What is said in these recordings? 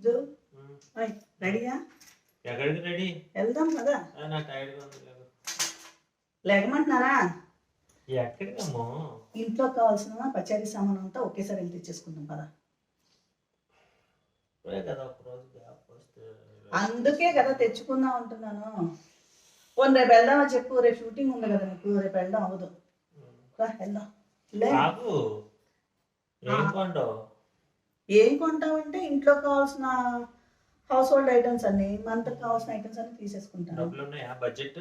జో రెడీయా? ఎక్కడికి రెడీ? వెళ్దాం కదా. నా టైర్డ్గా ఉంది. లేకమంటున్నారా? ఎక్కడికమ్మో? ఇంట్లో కావాల్సిన పచారీ సామాన్ అంతా ఒకేసారి వెళ్ళి తెచ్చేసుకుందాం కదా. అందుకే కదా తెచ్చుకుందాం అంటున్నాను. పోనీ రేపు వెళ్దామని చెప్పు. రేపు షూటింగ్ ఉంది కదా నీకు. రేపు వెళ్దాం అవ్వదు. వెళ్దాం. ఏం కొంటావంటే ఇంట్లో కావాల్సిన హౌస్ హోల్డ్ ఐటమ్స్ అన్ని, మంత్కి కావాల్సిన ఐటమ్స్ అన్ని తీసేసుకుంటాను. బడ్జెట్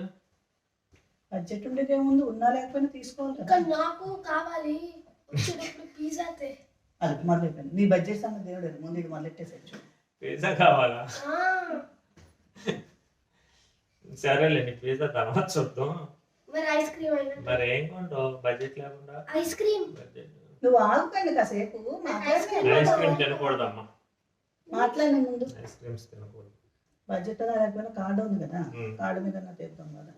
బడ్జెట్ ఉండేది ఏముంది, ఉన్నా లేకపోయినా తీసుకోవాలి కదా. నాకు కావాలి పిజ్జా. అది మొదలైపోయింది. నీ బడ్జెట్ సంగతి దేవుడు ముందు ఇది మొదలెట్టేసచ్చు. పిజ్జా కావాలా? సరేలే, నీ పిజ్జా తర్వాత చూద్దాం. మరి ఐస్ క్రీమ్ అయినా మరి ఏం కొంటావు బడ్జెట్ లేకుండా? Ice cream. నువ్వు ఆగుకండి కాసేపు. ఐస్ క్రీమ్ తినకూడదమ్మా. మాట్లాడిన ముందు ఐస్ క్రీమ్స్ తినకూడదు. బడ్జెట్ లేకపోయినా కార్డు ఉంది కదా, కార్డు మీద తెద్దాం కదా.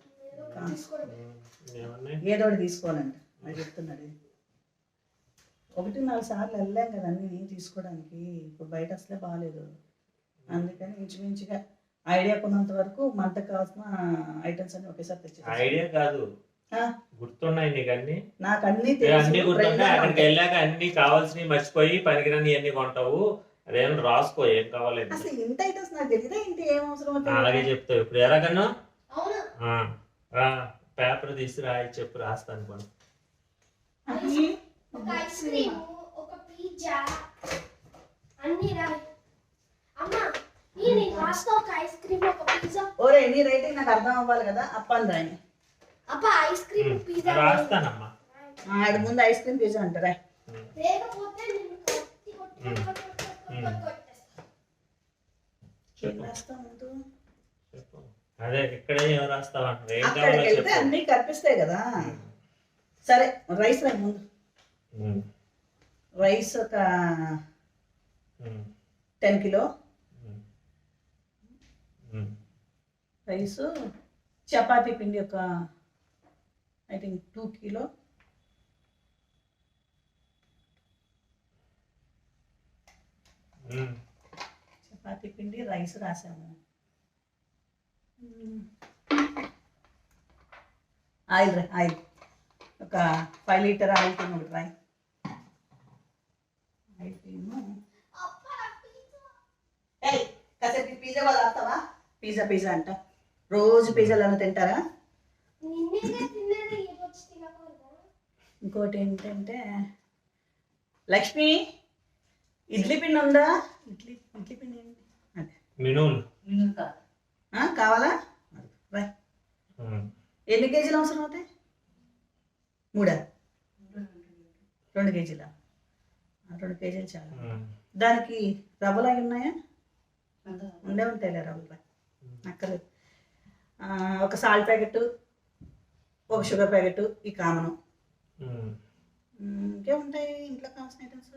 ఏదో ఒకటి తీసుకోవాలంట అది చెప్తున్నాడు. 1-4 సార్లు వెళ్ళాం కదా అన్ని తీసుకోవడానికి. ఇప్పుడు బయట అసలే బాగాలేదు. అందుకని ఇంచుమించుగా ఐడియా కొన్నంత వరకు మంతకు కావాల్సిన ఐటమ్స్ అన్ని ఒకేసారి తెచ్చి. ఐడియా కాదు, గుర్తున్నాయి నీకు అన్ని. నాకు అన్ని గుర్తున్నాయి. అక్కడికి వెళ్ళాక అన్ని కావాల్సినవి మర్చిపోయి పనికిరాని అన్ని కొంటావు. అదేమో రాసుకో ఏం కావాలి. అసలు ఇంత ఐటమ్స్ నాకు తెలియదా? ఇంత ఏం అవసరం? అలాగే చెప్తావు. ఇప్పుడు ఎలాగన్నా పేపర్ తీసి రాయి చెప్పు, రాస్తాను పని. ఒక ఐస్ క్రీమ్, ఒక పిజ్జా అన్ని రాయి. అమ్మా నేను రాస్తా. ఒక ఐస్ క్రీమ్, ఒక పిజ్జా. ఓరే నీ రైటింగ్ నాకు అర్థం అవ్వాలి కదా. అప్పని రాయి. అప్ప ఐస్ క్రీమ్ పిజ్జా రాస్తానమ్మా. ఆడ ముందు ఐస్ క్రీమ్ పిజ్జా అంటారా? లేకపోతే నేను కత్తి కొట్టేస్తా. అదే ఇక్కడే ఏం రాస్తావా? అక్కడికి వెళ్తే అన్ని కనిపిస్తాయి కదా. సరే రైస్ రాయి ముందు. రైస్ ఒక 10 కిలో రైస్. చపాతీ పిండి ఒక ఐ థింక్ 2 కిలో. చపాతీ పిండి, రైస్ రాసాము. ఆయిల్ ఆయిల్ ఒక 5 లీటర్ ఆయిల్ టీన్ ఒకటి రాయి. ఆయిల్ టీన్. కాసేపు పిజ్జా వాళ్ళు ఆడతావా? పిజ్జా పిజ్జా అంట. రోజు పిజ్జాలను తింటారా? ఇంకోటి ఏంటంటే లక్ష్మి ఇడ్లీ పిండి ఉందా? ఇడ్లీ పిండి ఏంటి? అదే మినుములు కావాలా? రాయ్. ఎన్ని కేజీలు అవసరం అవుతాయి? 3? 2 కేజీలా? 2 కేజీలు చాలా. దానికి రవ్వలు అవి ఉన్నాయా? ఉండే ఉంటాయిలే రవ్వలు. అక్కర్లేదు. ఒక సాల్ట్ ప్యాకెట్, ఒక షుగర్ ప్యాకెట్, ఈ కామను. ఇంకేముంటాయి ఇంట్లో కావాల్సిన ఐటమ్స్?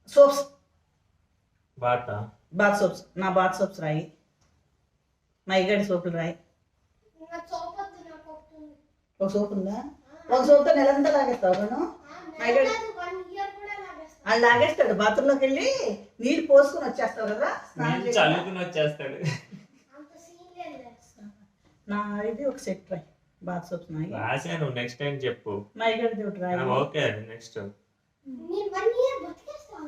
Soaps, bath soaps. నా బాత్ సోప్స్ రాయి. మైగడి సోపులు రాయి. ఒక సోప్ ఉందా? ఒక సోప్తో నెలంతా లాగేస్తావు నేను. మైగడి వాళ్ళు లాగేస్తాడు. బాత్రూంలోకి వెళ్ళి నీళ్ళు పోసుకుని వచ్చేస్తావు కదా. చల్లుకుని వచ్చేస్తాడు. నా ఇది ఒక సెట్ రాయి. బాత్ సోప్స్ నాయి రాశాను. నెక్స్ట్ టైం చెప్పు. మైగడి ఒకటి రాయి. Okay next.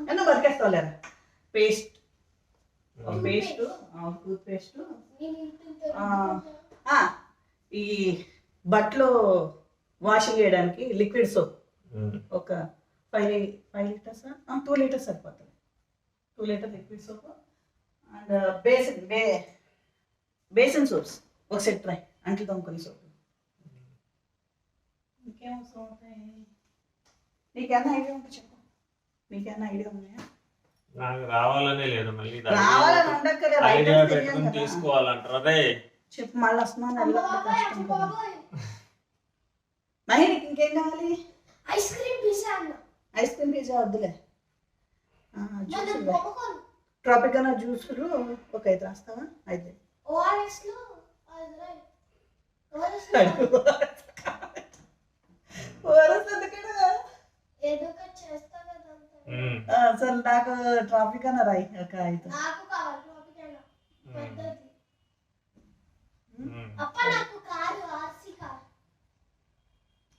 నువ్వు బతికేస్తావు లేదా? Paste, paste, toothpaste. ఈ బట్టలు వాషింగ్ చేయడానికి లిక్విడ్ సోప్ ఒక 5 లీటర్స్, 2 లీటర్స్ సరిపోతుంది. 2 litre liquid soap. And basin soaps ఒక సెట్ రాయి. అంట్లు తొమ్ముకొని సోప్. ఇంకేం అవసరం అవుతాయి? నీకేమైనా ఐడియా ఉంటే చెప్పు. మీకేమైనా ఐడియా ఉన్నాయా? నాకు రావాలనే లేదు. మళ్ళీ రావాలని ఉండక్కర్లేదు. తీసుకోవాలంటారు. అదే చెప్పు. మళ్ళీ వస్తున్నాను. మహిళకి ఇంకేం కావాలి? Ice cream pizza. Ice cream pizza వద్దులే. ట్రాపికల్ జ్యూసులు ఒక 5 రాస్తావా? 5. అసలు నాకు ట్రాఫిక్ అన్న రాయి ఒక ఐటమ్. నాకు కావాలి ట్రాఫిక్ అయినా పెద్దది. ఉమ్. అప్ప నాకు కారు ఆర్సీ కార్.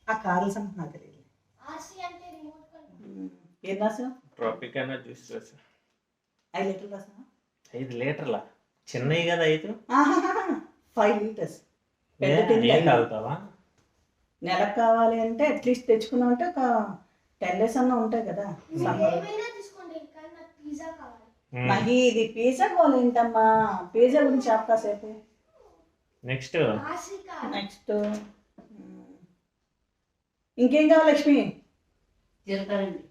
ఆ కార్ల సంగతి నాకు తెలియదు. ఆర్సీ అంటే రిమోట్ కంట్రోల్. ఏం రాసావు? ట్రాఫిక్ అయినా జ్యూస్ రాసా. 5 లీటర్లు రాసావా? 5 లీటర్ల చిన్నవి కదా 5. 5 లీటర్స్. పెద్ద టిన్ ఏం 5. తాగుతావా? నెలకు కావాలి అంటే అట్లీస్ట్ తెచ్చుకున్నావు అంటే ఒక 10 డేస్ అన్న ఉంటాయి కదా మీరు సమ్మర్. ఏమైనా తీసుకోండి కానీ నాకు పిజ్జా కావాలి. మరి ఇది పిజ్జా కావాలి ఏంటమ్మా? పిజ్జా గురించి చెప్పు కాసేపు. Next RC car. నెక్స్ట్ ఇంకేం కావాలి లక్ష్మి? జీలకర్ర అండి.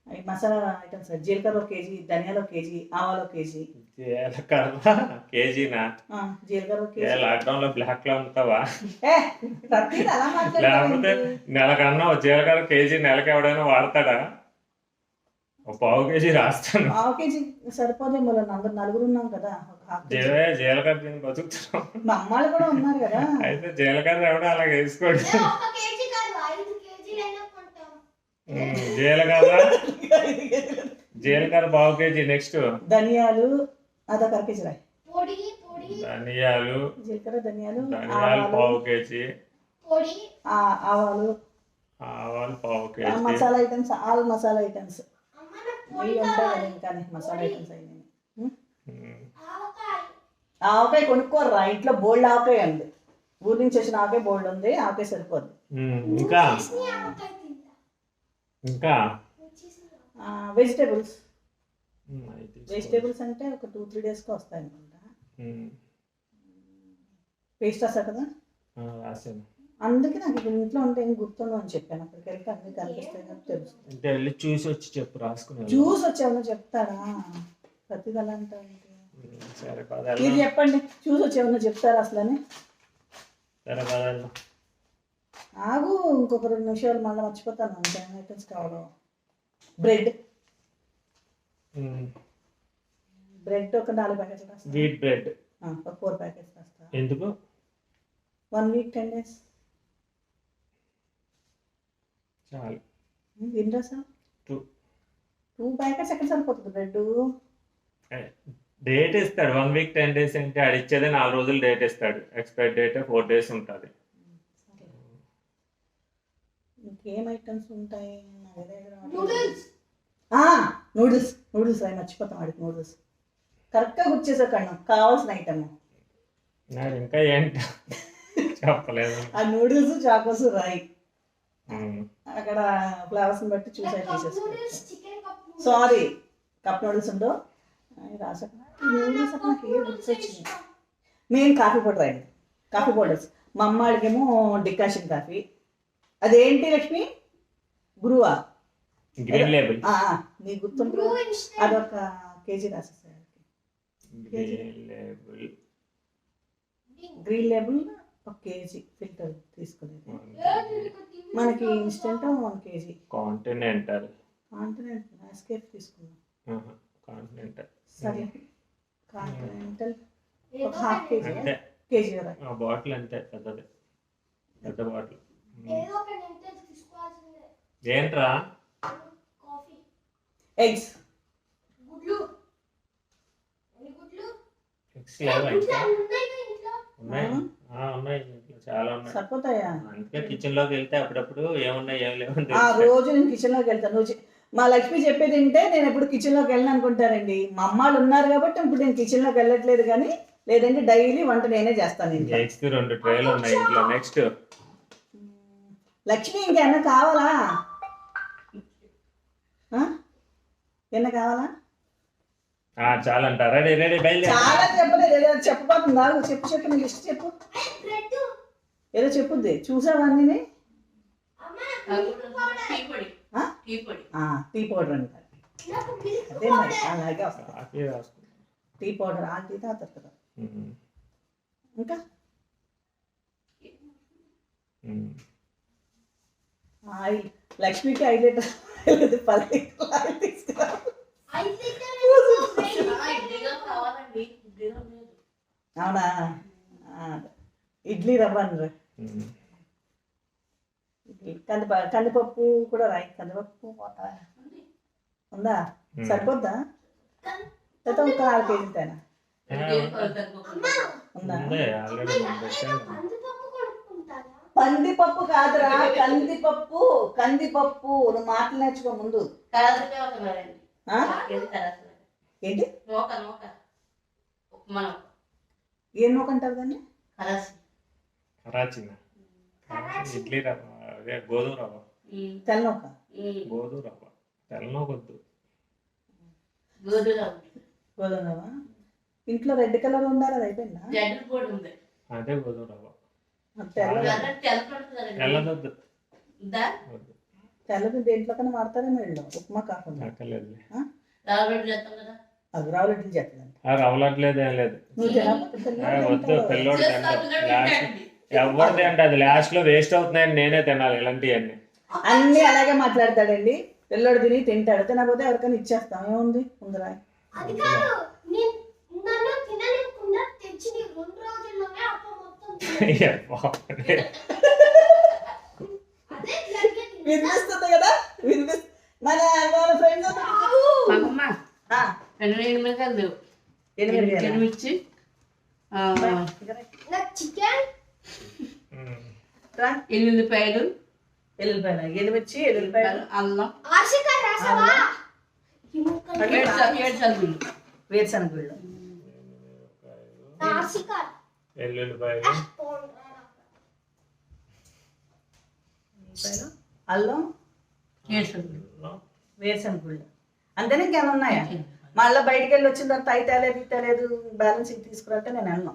ఈ మసాలా ఐటమ్స్ జీలకర్ర 1 కేజీ, ధనియాలు 1 కేజీ, ఆవాలు 1 కేజీ. జీలకర్ర కేజీనా? జీలకర్ర 1 కేజీ. లాక్డౌన్ లో బ్లాక్ లో అమ్ముతావా? ప్రతిదీ అలా లేకపోతే మాట్లాడుతుంది. నెలకన్నా జీలకర్ర కేజీ నెలకి ఎవడైనా వాడతాడా? ఒక పావు కేజీ రాస్తాను. 1 కేజీ సరిపోదేమో, అందరు నలుగురు ఉన్నాం కదా. ఒక half కేజీ. జీలకర్ర తిని బతుకుతున్నాం. మా అమ్మాళ్ళు కూడా ఉన్నారు కదా. అయితే జీలకర్ర ఎవడో అలా వేసుకోడు. 1 కేజీ కాదు 5 కేజీలైనా కొంటాం. జీలకర్ర పావు కేజీ. నెక్స్ట్ ధనియాలు అదొక 1 కేజీ రాయి. పొడి ధనియాలు జీలకర్ర, ధనియాలు, పావు కేజీ. పొడి ఆవాలు, ఆవాలు పావు KG. Masala items, all masala items అమ్మ నాకు పొడి ఇవి ఉంటాయి కదా. కావాలి. ఇంకా మసాలా ఐటమ్స్ అయినాయి. ఆవకాయ. ఆవకాయ కొనుక్కోర్రా, ఇంట్లో బోల్డ్ ఆవకాయ ఉంది. ఊరి నుంచి వచ్చిన ఆవకాయ బోల్డ్ ఉంది, ఆవకాయ సరిపోద్ది. ఇంకా చేసిన ఆవకాయ తింటా. ఇంకా వెజిటేబుల్స్. వెజిటేబుల్స్ అంటే ఒక 2-3 డేస్కి వస్తాయి అనుకుంటా. పేస్ట్ వస్తాయి కదా, రాసాను. అందుకే నాకు ఇక్కడ ఇంట్లో ఉంటే ఏం గుర్తుండవు అని చెప్పాను. అక్కడికి వెళ్తే అన్ని కనిపిస్తాయి నాకు తెలుస్తుంది. అంటే వెళ్ళి చూసి వచ్చి చెప్పు రాసుకున్నాను. జ్యూస్ వచ్చేమన్నా చెప్తారా? ప్రతిదీ అలా అంటారు. సరే పద ఇది చెప్పండి, చూసి వచ్చేమన్నా చెప్తారా అసలని? సరే పద. ఆగు, ఇంకొక 2 నిమిషాలు మళ్ళీ మర్చిపోతాను. అంటే ఐటమ్స్ కావాలో. బ్రెడ్ ఒక 4 ప్యాకెట్లు రాస్తా. వీట్ బ్రెడ్ 4 ప్యాకెట్స్ రాస్తా. ఎందుకు? 1 వీక్ 10 డేస్ చాలు. ఎన్ని రాసా? 2 ప్యాకెట్స్ ఎక్కడ సరిపోతుంది బ్రెడ్? డేట్ ఇస్తాడు. 1 వీక్ 10 డేస్ అంటే ఆడు ఇచ్చేదే 4 రోజులు డేట్ ఇస్తాడు. ఎక్స్పైర్ డేట్ 4 డేస్ ఉంటుంది. ఇంకేం ఐటమ్స్ ఉంటాయి? నూడిల్స్. నూడిల్స్ అవి మర్చిపోతాం. వాడికి నూడిల్స్ కరెక్ట్గా గుర్తు చేసే కన్నా కావాల్సిన ఐటమ్. నాకు ఇంకా ఏంటి చెప్పలేదు. ఆ నూడిల్స్, చాకోస్, రాయి అక్కడ ఫ్లేవర్స్ని బట్టి చూసే noodles chicken cup. Sorry, cup noodles ఉండో రాసా. నూడిల్స్ అక్కడ నాకు ఏ గుర్తు వచ్చింది. మెయిన్ కాఫీ పౌడర్ అయింది. కాఫీ పౌడర్స్ మా అమ్మాడికేమో డికాషన్ కాఫీ. అదేంటి లక్ష్మి? గురువా? Green label. నీకు గుర్తుంటుంది. Blue instant. అదొక కేజీ రాసేసాయి. Green label. Green label 1 KG filter తీసుకునేది. మనకి instant 1 KG. Continental. Continent escape తీసుకున్నాం. కాంటినెంటల్. సరే, కాంటినెంటల్ ఒక ఏదో 1/2 కేజీ. అంతే. కేజీ బాటిల్ అంతే, పెద్దది, పెద్ద బాటిల్. ఏదో ఒక నింటెల్ తీసుకోవాల్సిందే. ఏంట్రా? కాఫీ. ఎగ్స్. గుడ్లు. ఎన్ని గుడ్లు? ఎగ్స్ లేవా గుడ్లు ఇంకా? అన్ని ఉన్నాయి కదా ఇంట్లో. ఉన్నాయి. ఉన్నాయి ఇంట్లో చాలా ఉన్నాయి. సరిపోతాయా? అందుకే కిచెన్ లోకి వెళ్తే అప్పుడప్పుడు ఏమున్నాయి ఏమి లేవు అని ఆ తెలుస్తాయి. రోజు నేను కిచెన్లోకి వెళ్తాను. మా లక్ష్మి చెప్పేది వింటే నేను ఎప్పుడు కిచెన్లోకి వెళ్ళను అనుకుంటారండి. మా అమ్మాళ్ళు ఉన్నారు కాబట్టి ఇప్పుడు నేను కిచెన్లోకి వెళ్ళట్లేదు, కానీ లేదంటే డైలీ వంట నేనే చేస్తాను ఇంట్లో. ఎగ్స్ 2 ట్రేలు ఉన్నాయి ఇంట్లో. నెక్స్ట్ లక్ష్మి ఇంకేమన్నా కావాలా? ఏమన్నా కావాలా? చాలా అంట. రెడీ రెడీ బయలుదేరి. చాలా చెప్పలేదు, ఏదో చెప్పబోతుందా? చెప్పు నీ లిస్ట్ చెప్పు. బ్రెడ్. ఏదో చెప్పుద్ది. చూసావన్నీ? అమ్మ మిల్క్ పౌడర్. టీ పౌడర్ అంటారు. నాకు మిల్క్ అదే మరి పౌడర్. అలాగే వస్తుంది. కాఫీ రాసుకుంటా. టీ పౌడర్ ఆ టీ తాగుతారు కదా. ఇంకా ఆయిల్. లక్ష్మికి 5 లీటర్ 10 లీటర్ల ఆయిల్ తీసుకురా. 5 లీటర్లు కావాలండి. ఇడ్లీలో లేదు. అవునా? ఇడ్లీ రవ్వ అనరు. కందిపప్పు కూడా రాయి. కందిపప్పు ఉందా? సరిపోద్దా? లేకపోతే ఒక 4 కేజీలు తేనా? ఉందా? ఉంది ఆల్రెడీ మనం పెట్టాను. కందిపప్పు కొనుక్కుంటారా? పందిపప్పు కాదురా, కందిపప్పు. కందిపప్పు. నువ్వు మాటలు నేర్చుకో ముందు. కరాసకే అవుతున్నారండి. ఆ? కరాసకే. ఏంటి? నూక ఉప్మా నూక. ఏం నూకంటారు దాన్ని? కరాసి. కరాచీనా? ఇడ్లీ రవ్వ, అదే గోధుమ రవ్వ. తెల్ల నూక. గోధుమ రవ్వ, తెల్లనొద్దు. గోధుమ గోధుమ రవ్వ. ఇంట్లో రెడ్ కలర్ ఉండాలి, అది అయిపోయిందా? జడ్డు పొడి ఉంది. అదే గోధుమ రవ్వ. తెల్ల తెల్లదొద్దు. వద్దు. తెల్లది దేంట్లో కన్నా వాడతారేమో వీళ్ళు, ఉప్మా కాకుండా. అక్కర్లేదులే. రాబడి చేస్తాం కదా. అది రావులెట్లు చేస్తుందంట. రవ్వలట్లేదు ఏం లేదు. నువ్వు తినకపోతే వద్దు, పిల్లోడు తింటాడు. లాస్ట్ ఎవరిది అంటే అది లాస్ట్ లో వేస్ట్ అవుతున్నాయని నేనే తినాలి ఇలాంటివన్నీ. అన్ని అలాగే మాట్లాడతాడండి. పిల్లడు తిని తింటాడు, తినకపోతే ఎవరికైనా ఇచ్చేస్తాం. ఏముంది ఉందిరా. అది కాదు, నన్ను తినలేకుండా తెచ్చి నీ 2 రోజుల్లోనే అప్ప మొత్తం అదే జరిగేది. వినిపిస్తుంది కదా, మన ఫ్రెండ్స్ అమ్మ 8 మిరకాయలు లేవు. 8 ఎండుమిర్చి, నాకు చికెన్, ఎల్లుల్లిపాయలు, ఎల్లుల్లిపాయలు, ఎల్లుల్లిపాయలు, అల్లం, ఆశిక రాసవా ఈ ముక్కలు 7 సరుకులు, వేరుశనగ గుళ్ళు, ఆశిక ఎల్లుల్లిపాయలు, అల్లం, 7 సరుకులు. వేరుశనగ గుళ్ళు. అంతేనే ఇంకేమైనా ఉన్నాయా? మళ్ళీ బయటికి వెళ్ళి వచ్చిన తర్వాత అయి తేలేదు బ్యాలెన్స్ ఇది తీసుకురంటే నేను వెళ్ళను.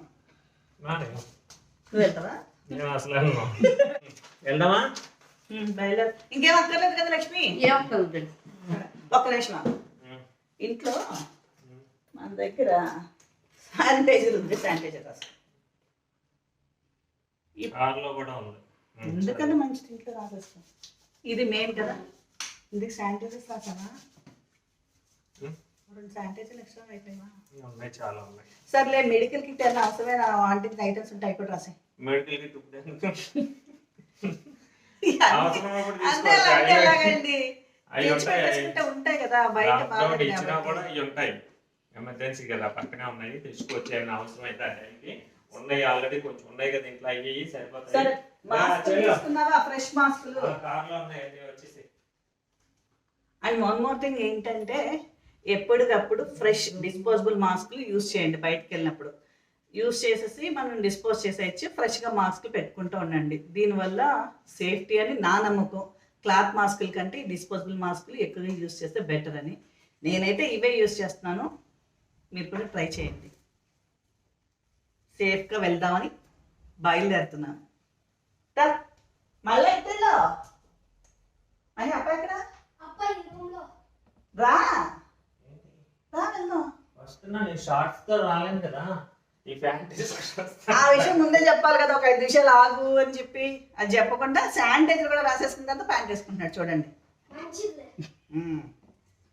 నువ్వు వెళ్తావా? నేను అసలు వెళ్ళను. వెళ్దామా? బయలుదేరు. ఇంకేం అక్కర్లేదు కదా లక్ష్మి? ఏమవుతుంది? ఒక్క నిమిషం. ఇంట్లో మన దగ్గర శానిటైజర్ ఉంది, శానిటైజర్ రాస్తాం. కార్లో కూడా ఉంది. ఎందుకన్నా మంచిది, ఇంట్లో రాసేస్తాం. ఇది మెయిన్ కదా. ఇందుకు శానిటైజర్స్ రాసావా? 2 శానిటైజర్లు ఎక్స్ట్రా అయిపోయావా? ఉన్నాయి, చాలా ఉన్నాయి. సర్లే, మెడికల్ కిట్ ఏమైనా అవసరమైన వాంటింగ్ ఐటమ్స్ ఉంటాయి కూడా రాసాయి. మెడికల్ కిట్ ఇప్పుడు అంతే ఎలాగండి, ఉంటాయి కదా బయట. ఇచ్చినా కూడా ఇవి ఉంటాయి, ఎమర్జెన్సీ కదా, పక్కనే ఉన్నాయి, తెచ్చుకోవచ్చు. ఏమైనా అవసరం అయితే ఆ టైంకి ఉన్నాయి. ఆల్రెడీ కొంచెం ఉన్నాయి కదా ఇంట్లో, అయ్యి సరిపోతాయి. ఫ్రెష్ మాస్కులు కార్లో ఉన్నాయి, వచ్చేసి. అండ్ వన్ మోర్ థింగ్ ఏంటంటే, ఎప్పటికప్పుడు ఫ్రెష్ డిస్పోజబుల్ మాస్కులు యూజ్ చేయండి. బయటకు వెళ్ళినప్పుడు యూజ్ చేసేసి మనం డిస్పోజ్ చేసేయచ్చు. ఫ్రెష్గా మాస్కులు పెట్టుకుంటూ ఉండండి. దీనివల్ల సేఫ్టీ అని నా నమ్మకం. క్లాత్ మాస్కుల కంటే డిస్పోజబుల్ మాస్కులు ఎక్కువగా యూజ్ చేస్తే బెటర్ అని. నేనైతే ఇవే యూజ్ చేస్తున్నాను, మీరు కూడా ట్రై చేయండి. సేఫ్గా వెళ్దామని బయలుదేరుతున్నాను. మళ్ళీ ఎక్కడో అని అప్ప ఎక్కడ అప్ప ఈ రూమ్ లో రా వెళ్దాం. వస్తున్నా, నేను షార్ట్స్ తో రాలేను కదా, ఈ ప్యాంట్ ఆ విషయం ముందే చెప్పాలి కదా, ఒక 5 నిమిషాలు ఆగు అని చెప్పి. అది చెప్పకుండా శానిటైజర్ కూడా రాసేసుకున్న తర్వాత ప్యాంట్ వేసుకుంటున్నాడు చూడండి. మంచిది.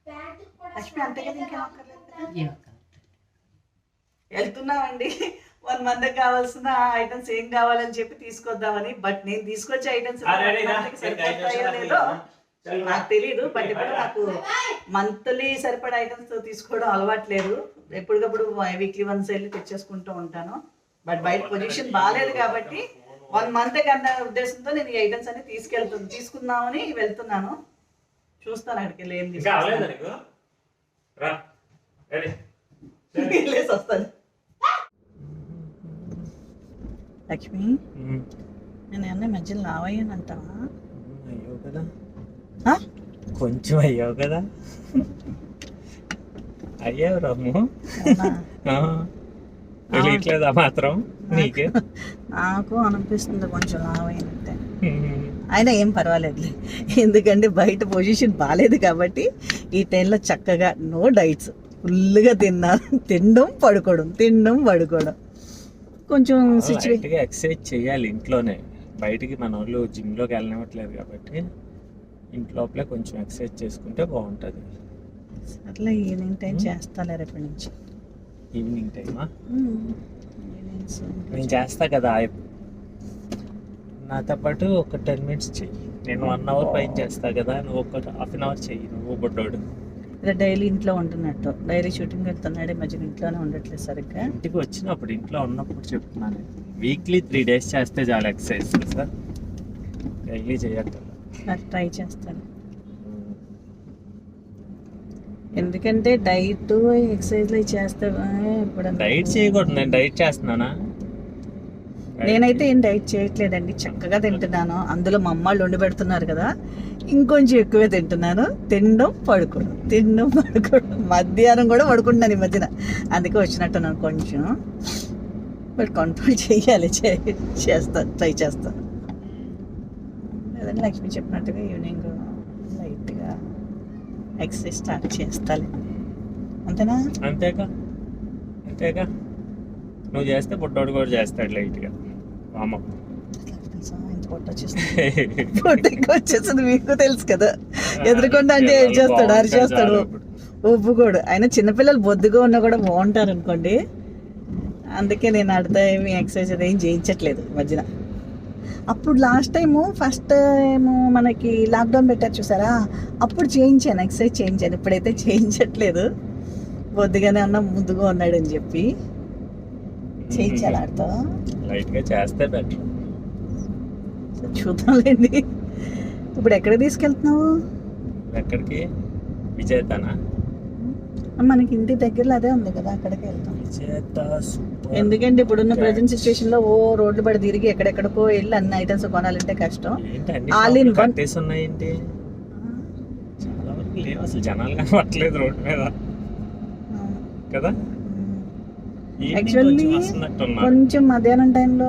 ప్యాంట్ కూడా లక్ష్మి అంతే కదా, ఇంకేం అక్కర్లేదు. వెళ్తున్నామండి. 1 మంత్కి కావాల్సిన ఐటమ్స్ ఏం కావాలని చెప్పి తీసుకొద్దామని. బట్ నేను తీసుకొచ్చే ఐటమ్స్ సరిపోతాయో లేదో నాకు తెలియదు. బట్ ఇప్పుడు నాకు మంత్లీ సరిపడా ఐటమ్స్ తీసుకోవడం అలవాట్లేదు. ఎప్పటికప్పుడు వీక్లీ వన్స్ వెళ్ళి తెచ్చేసుకుంటూ ఉంటాను. బట్ బయట పొజిషన్ బాగాలేదు కాబట్టి 1 మంత్ కన్నా ఉద్దేశంతో నేను ఈ ఐటమ్స్ అన్ని తీసుకుందామని వెళ్తున్నాను. చూస్తాను అక్కడికి వెళ్ళి ఏం వెళ్ళేసి వస్తాను. లక్ష్మి, నేను అన్నీ మధ్యలో లావయ్యాను అంటావా? అయ్యావు కదా, కొంచెం అయ్యావు కదా. అయ్యావు రమ్ము, తెలియట్లేదా మాత్రం నీకే? నాకు అనిపిస్తుంది కొంచెం లావైనంటే. అయినా ఏం పర్వాలేదులే, ఎందుకంటే బయట పొజిషన్ బాగాలేదు కాబట్టి ఈ టైంలో చక్కగా నో డైట్స్, ఫుల్గా తినడం పడుకోవడం. కొంచెం ఎక్సర్సైజ్ చేయాలి ఇంట్లోనే. బయటికి మన వాళ్ళు జిమ్లోకి వెళ్ళనివ్వట్లేదు కాబట్టి ఇంట్లోపలే కొంచెం ఎక్సర్సైజ్ చేసుకుంటే బాగుంటుంది. అట్లా ఈవినింగ్ టైం చేస్తాలే రేపటి నుంచి. ఈవినింగ్ టైమా? నేను చేస్తా కదా, నాతో పాటు ఒక 10 minutes చెయ్యి. నేను 1 hour పైన చేస్తా కదా, నువ్వు ఒక 1/2 an hour చెయ్యి. నువ్వు బొడ్డోడు ఇలా డైలీ ఇంట్లో ఉంటున్నట్టు, డైలీ షూటింగ్ వెళ్తున్నాడు, ఈ మధ్యన ఇంట్లోనే ఉండట్లేదు సరిగ్గా. ఇంటికి వచ్చినప్పుడు ఇంట్లో ఉన్నప్పుడు చెప్తున్నాను, వీక్లీ 3 days చేస్తే చాలా ఎక్సర్సైజ్ సార్, డైలీ చేయక్కర్లేదు. అది ట్రై చేస్తాను. ఎందుకంటే డైట్ ఎక్సర్సైజ్లు చేస్తే ఇప్పుడు డైట్ చేయకూడదు, నేను డైట్ చేస్తున్నానా? నేనైతే ఏం డైట్ చేయట్లేదండి, చక్కగా తింటున్నాను. అందులో మా అమ్మాళ్ళు వండి పెడుతున్నారు కదా, ఇంకొంచెం ఎక్కువే తింటున్నాను. తినడం పడుకోవడం, మధ్యాహ్నం కూడా పడుకుంటున్నాను ఈ మధ్యన. అందుకే వచ్చినట్టున్నాను కొంచెం. బట్ కంట్రోల్ చేయాలి, చేస్తాను, ట్రై చేస్తాను. లేదంటే లక్ష్మి చెప్పినట్టుగా ఈవినింగ్ లైట్గా ఎక్సర్సైజ్ స్టార్ట్ చేస్తాను. అంతేనా? అంతేగా నువ్వు చేస్తే పుట్టోడు కూడా చేస్తాడు లైట్గా. అమ్మ వచ్చేసింది, మీకు తెలుసు కదా. ఎదురుకుండా అంటే ఏం చేస్తాడు, అరిచేస్తాడు, ఒప్పుకోడు. ఆయన చిన్నపిల్లలు బొద్దుగా ఉన్నా కూడా బాగుంటారు అనుకోండి. అందుకే నేను అడితే ఏమి ఎక్సర్సైజ్ అదేం చేయించట్లేదు మధ్యన. అప్పుడు లాస్ట్ ఫస్ట్ టైము మనకి లాక్డౌన్ పెట్టారు చూసారా, అప్పుడు చేయించాను, ఎక్సర్సైజ్ చేయించాను. ఇప్పుడైతే చేయించట్లేదు, బొద్దుగానే ఉన్నా ముద్దుగా ఉన్నాడు అని చెప్పి చేయించాలి. ఆడుతో లైట్గా చేస్తే బెటర్. చూద్దాంలేండి. ఇప్పుడు ఎక్కడ తీసుకెళ్తున్నావు? ఎక్కడికి? విజేతనా? మనకి ఇంటి దగ్గరలో అదే ఉంది కదా, అక్కడికి వెళ్తాం. విజేత సూపర్. ఎందుకంటే ఇప్పుడున్న ప్రజెంట్ సిచ్యువేషన్ లో రోడ్లు పడి తిరిగి ఎక్కడెక్కడికో వెళ్ళి అన్ని ఐటమ్స్ కొనాలంటే కష్టం. ఏంటి అన్ని All in షాపులు one. కట్టేసి ఉన్నాయేంటి? చాలా వరకు లేవు అసలు, జనాలు కనబట్టలేదు రోడ్డు మీద కదా. యాక్చువల్లీ కొంచెం మధ్యాహ్నం టైంలో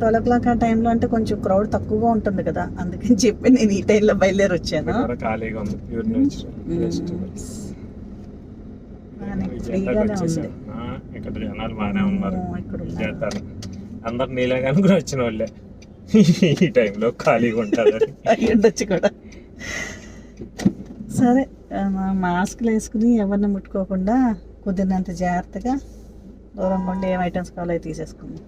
12 o'clock ఆ టైంలో అంటే కొంచెం క్రౌడ్ తక్కువగా ఉంటుంది కదా, అందుకని చెప్పి నేను ఈ టైంలో బయలుదేరి వచ్చాను. ఖాళీగా ఉంది, ప్యూర్ నేచురల్ వెజిటబుల్స్. ఫ్రీగానే ఉంది. ఇక్కడ జనాలు బాగానే ఉన్నారు. ఇక్కడ చేస్తారు అందరు నీలాగా అనుకుని వచ్చిన వాళ్ళే ఈ టైంలో ఖాళీగా ఉంటారు. అయ్యి ఉండొచ్చు కూడా. సరే, మాస్క్లు వేసుకుని ఎవరిని ముట్టుకోకుండా కుదిరినంత జాగ్రత్తగా దూరంగా ఉండి ఏం ఐటమ్స్ కావాలో అవి తీసేసుకుందాం.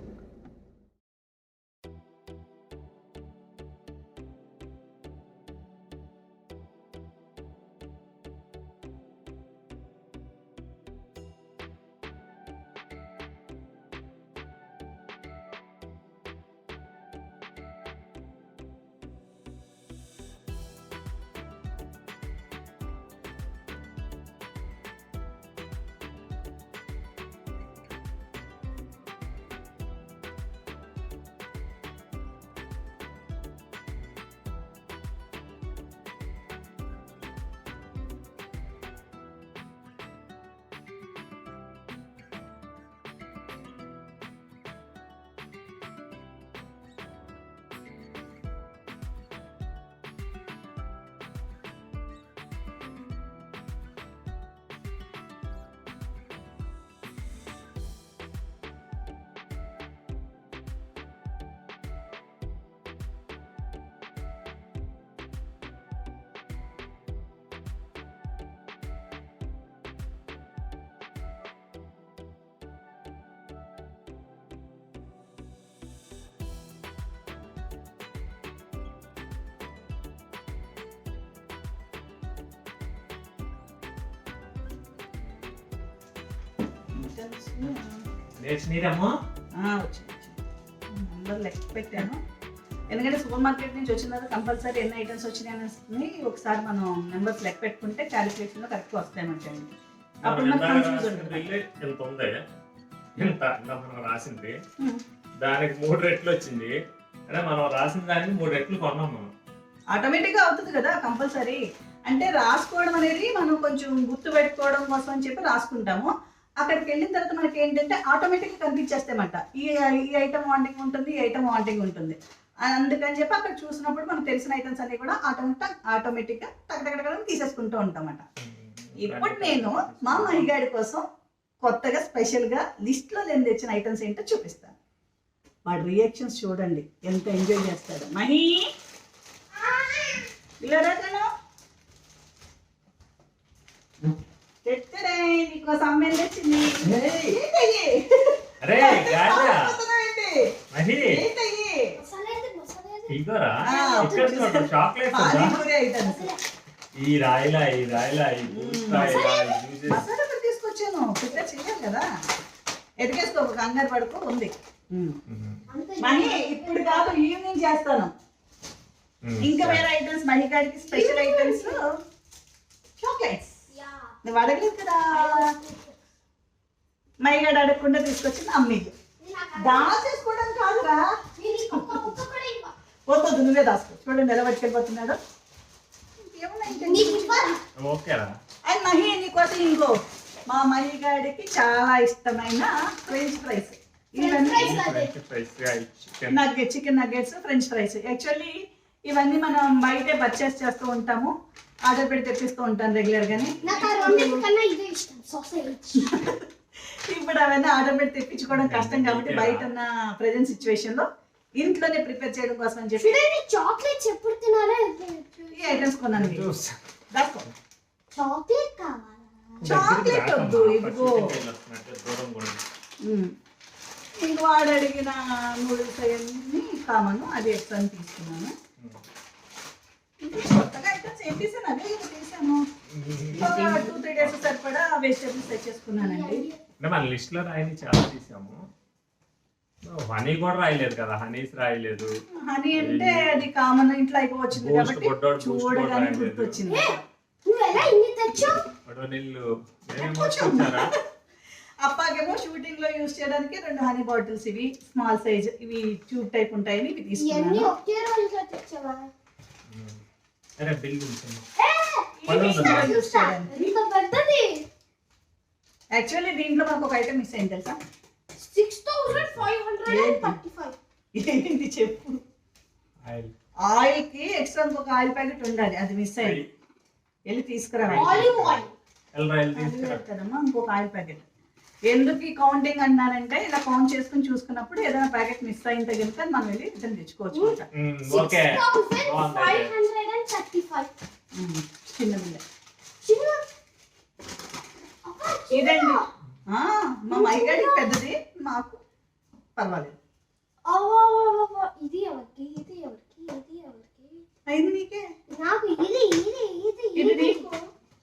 అందరూ లెక్క పెట్టాను. ఎందుకంటే సూపర్ మార్కెట్ నుంచి వచ్చిన తర్వాత కంపల్సరీ ఎన్ని ఐటమ్స్ వచ్చినాయని ఒకసారి మనం నెంబర్స్ లెక్క పెట్టుకుంటే క్యాలిక్యులేషన్ లో కరెక్ట్ వస్తాయమంటండి. అప్పుడు మనకు కన్ఫ్యూజ్ ఉంటుంది. మనం రాసింది దానికి 3 రెట్లు వచ్చింది, అంటే మనం రాసిన దానికి 3 రెట్లు కొన్నాం మనం. ఆటోమేటిక్ గా అవుతుంది కదా కంపల్సరీ. అంటే రాసుకోవడం అనేది మనం కొంచెం గుర్తు పెట్టుకోవడం కోసం అని చెప్పి రాసుకుంటాము. అక్కడికి వెళ్ళిన తర్వాత మనకి ఏంటంటే ఆటోమేటిక్గా కనిపించేస్తాయన్నమాట. ఈ ఐటమ్ వాంటింగ్ ఉంటుంది, ఈ ఐటమ్ వాంటింగ్ ఉంటుంది. అందుకని చెప్పి అక్కడ చూసినప్పుడు మనకు తెలిసిన ఐటమ్స్ అన్ని కూడా ఆటోమేటిక్గా టక్ తీసేసుకుంటూ ఉంటామన్నమాట. ఇప్పుడు నేను మా మహిగాడి కోసం కొత్తగా స్పెషల్గా లిస్ట్లో నేను తెచ్చిన ఐటమ్స్ ఏంటో చూపిస్తాను. వాడి రియాక్షన్స్ చూడండి, ఎంత ఎంజాయ్ చేస్తాడు. మహి ఇలా రాను తెచ్చడే, నీకోసం అమ్మేం తెచ్చింది. పానీపూరి ఐటమ్స్ ఈ రాయిలా ఈ బూస్ట్ రాయిలా జ్యూసెస్ మసాలా కూడా తీసుకొచ్చాను, ప్రిపేర్ చేయాలి కదా. ఎదిగేసుకో, కంగారు పడుకో ఉంది. మనీ ఇప్పుడు కాదు, ఈవినింగ్ చేస్తాను. ఇంకా వేరే ఐటమ్స్, మహిగాడికి స్పెషల్ ఐటమ్స్ చాక్లెట్స్. నువ్వు అడగలేదు కదా, మహిగాడు అడగకుండా తీసుకొచ్చింది అమ్మీకి. దాచేసుకోవడానికి కాదురా, పోతుంది, నువ్వే దాసుకో. చూడండి ఎలా పట్టుకెళ్ళిపోతున్నాడు. ఓకేరా. అండ్ మహి నీకోసం ఇంకో, మా మహిగాడికి చాలా ఇష్టమైన ఫ్రెంచ్ ఫ్రైస్. ఇవన్నీ nugget, chicken nuggets, French fries. Actually ఇవన్నీ మనం బయటే పర్చేస్ చేస్తూ ఉంటాము, ఆర్డర్ పెట్టి తెప్పిస్తూ ఉంటాను రెగ్యులర్ గానే. ఇప్పుడు అవన్నీ ఆర్డర్ పెట్టి తెప్పించుకోవడం కష్టం కాబట్టి బయట ఉన్న ప్రెజెంట్ సిచ్యువేషన్ లో ఇంట్లోనే ప్రిపేర్ చేయడం కోసం అని చెప్పి చాక్లెట్స్ ఎప్పుడు తినాలి? ఈ ఐటమ్స్ కొన్నాను. దాక్కో. చాక్లెట్ కావాలా? చాక్లెట్ వద్దు, ఇదిగో. ఇంక వాడు అడిగిన నూడిల్స్ అవన్నీ కామన్, అది ఎక్స్ట్రా తీసుకున్నాను. కొత్తగా ఐటమ్స్ ఏం తీసాను, అదే తీసాను. 2-3 days సరిపడా వెజిటేబుల్స్ తెచ్చేసుకున్నానండి. అంటే మన లిస్ట్ లో రాయని చాలా తీసాము. హనీ కూడా రాయలేదు కదా, హనీస్ రాయలేదు. హనీ అంటే అది కామన్, ఇంట్లో అయిపోవచ్చింది కాబట్టి చూడగానే గుర్తొచ్చింది. నువ్వు ఎలా ఇన్ని తెచ్చావు? నీళ్ళు వచ్చారా? అప్పాకేమో షూటింగ్ లో యూజ్ చేయడానికి 2 హనీ బాటిల్స్, ఇవి స్మాల్ సైజ్, ఇవి ట్యూబ్ టైప్ ఉంటాయని ఇవి ఇవన్నీ తీసుకున్నాను. ఒకే రోజులో తెచ్చావా? అరే బిల్ ఉంచండి. యూజ్ చేయడానికి. ఇంత పెద్దది యాక్చువల్లీ దీంట్లో మనకు ఒక ఐటమ్ మిస్ అయింది తెలుసా? 6535. ఏంటి చెప్పు. ఆయిల్. ఆయిల్ కి ఎక్స్ట్రా ఇంకొక ఆయిల్ ప్యాకెట్ ఉండాలి, అది మిస్ అయింది. వెళ్ళి తీసుకురావాలి. Olive oil. రాయల్ అది తీసుకురా. లేదు కదమ్మా, ఇంకొక ఆయిల్ ప్యాకెట్. ఎందుకు ఈ కౌంటింగ్ అన్నానంటే, ఇలా కౌంట్ చేసుకుని చూసుకున్నప్పుడు ఏదైనా ప్యాకెట్ మిస్ అయితే కనుక మనం వెళ్ళి రిటర్న్ తెచ్చుకోవచ్చు అనమాట. ఓకే. 6535. చిన్న బిల్ల చిన్న ఇదండి. మా మైగాడికి పెద్దది, మాకు పర్వాలేదు. ఇది ఎవరికి? ఇది ఎవరికి? ఇది ఎవరికి? అయింది నీకే. నాకు ఇది ఇది ఇది ఇది ఇది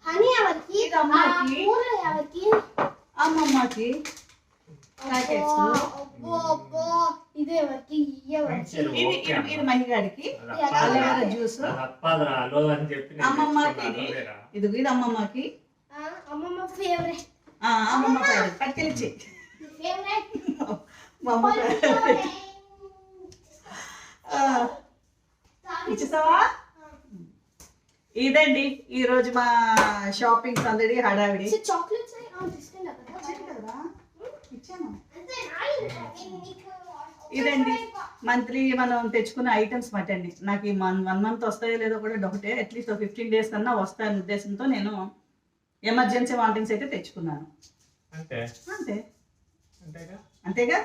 హనీ ఎవరికి? ఇది అమ్మకి. పూలు ఎవరికి? అమ్మమ్మకి ప్యాకెట్స్. అబ్బో అబ్బో ఇది ఎవరికి? ఇది ఎవరికి? ఇది ఇది మహిగాడికి. Aloe vera juice. అమ్మమ్మకి ఇది. ఇది అమ్మమ్మకి. అమ్మమ్మ ఫేవరెట్. అమ్మమ్మ ఫేవరెట్. పట్టుకెళ్ళి ఫేవరెట్. మా అమ్మ ఫేవరెట్. ఇచ్చేసావా? ఇదండి ఈ రోజు మా షాపింగ్ సందడి హడావిడి. చాక్లెట్స్ తీసుకెళ్ళా కదా, ఇచ్చాను. నీకు ఇదండి మంత్లీ మనం తెచ్చుకున్న ఐటమ్స్ మటండి. నాకు ఈ 1 month వస్తాయో లేదో కూడా డౌటే. అట్లీస్ట్ 15 days కన్నా వస్తాయనే ఉద్దేశంతో నేను ఎమర్జెన్సీ వాంటింగ్స్ అయితే తెచ్చుకున్నాను. అంతే అంతే అంతేగా. అంతేగా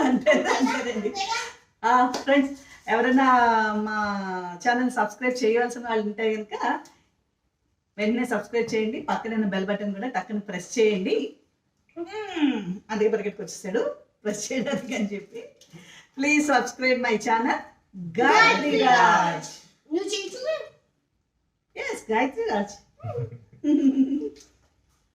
అంతేనండి. ఫ్రెండ్స్, ఎవరైనా మా ఛానల్ సబ్స్క్రైబ్ చేయాల్సిన వాళ్ళు ఉంటే కనుక వెంటనే సబ్స్క్రైబ్ చేయండి. పక్కన బెల్ బటన్ కూడా టక్కున ప్రెస్ చేయండి. అందుకే పరిగెట్టుకు వచ్చేసాడు ప్రెస్ చేయడానికి అని చెప్పి. Please subscribe my channel Gayatri Raj. నువ్వు చేయించు. ఎస్, గాయత్రి రాజ్.